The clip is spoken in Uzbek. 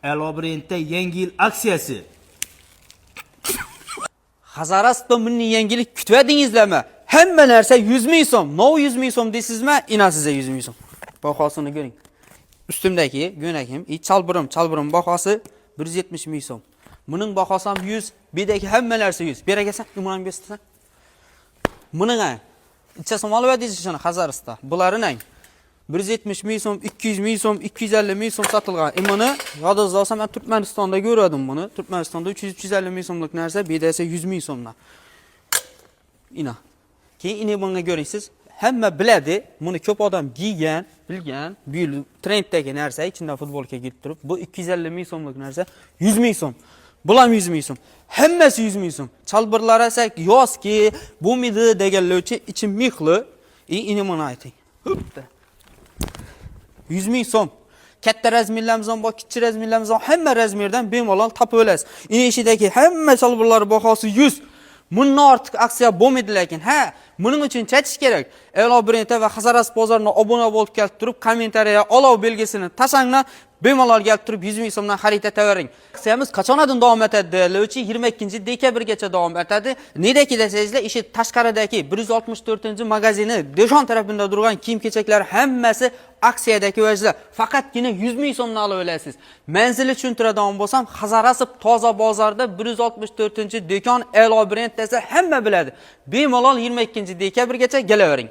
Elobrent'te yangi yil aksiyasi. Hazaras'ta bunun yangilik kütvedingizleme. Hemen narsa 100 ming so'm. No 100 ming so'm deysizmi? Ina size 100 ming so'm. Bahosini ko'ring. Üstümdeki göğnekim, çalbırım bahası 170 ming so'm. Bunun bahası 100, bedeki hemen narsa 100. Bir gelsen, imanım göstersen. Bunun ay. İçesim alıp edeceğiz şunu Hazaras'ta. Bunların ay. 170 ming so'm, 200 ming so'm, 250 ming so'm satılgan. Bunu yadınızda olsam ben Türkmenistan'da görüyordum bunu. Türkmenistan'da 300-350 ming so'mluk narsa, bedesi 100 ming so'mdan. İna. Keyin ine bunga görüyorsunuz. Hamma biladi, buni ko'p odam giygan, bilgan, bu trenddagi narsa, ichida futbolka giyib turib, bu 250 ming so'mlik narsa 100 ming so'm. Bulam 100 ming so'm. Hammasi 100 ming so'm. Chalbirlar esa yozki, bo'lmaydi deganlarcha ichim mixli. Ine buni ayting. Hopda. 100 ming so'm. Katta razmerlarimiz ham bor, kichik razmerlarimiz ham hamma razmerdan bemalol topib olasiz. Ine ishidagi hamma chalbirlar bahosi 100. Bundan artık aksiya bo'lmaydi lekin. Ha, buning uchun chatish kerak. Elobrent va Hazaras bozoriga obuna bo'lib kelib turib, kommentariyaga olov belgisini tasanglar, bemalol kelib turib 100 ming so'mdan xarid etavering. Aksiyamiz qachondan davom etadi? Lo'chi 22-dekabrgacha davom etadi. Nedaki desangizlar, ishi tashqaridagi 164-magazini Deshon tarafida turgan kiyim-kechaklar hammasi aksiyadagi vajlar. Faqatgina 100 ming so'mdan olib olasiz. Manzili tushuntiradigan bo'lsam, Hazarasov toza bozorda 164-dekon Elobrent desa hamma biladi. Bemalol 22-dekabrgacha kelavering.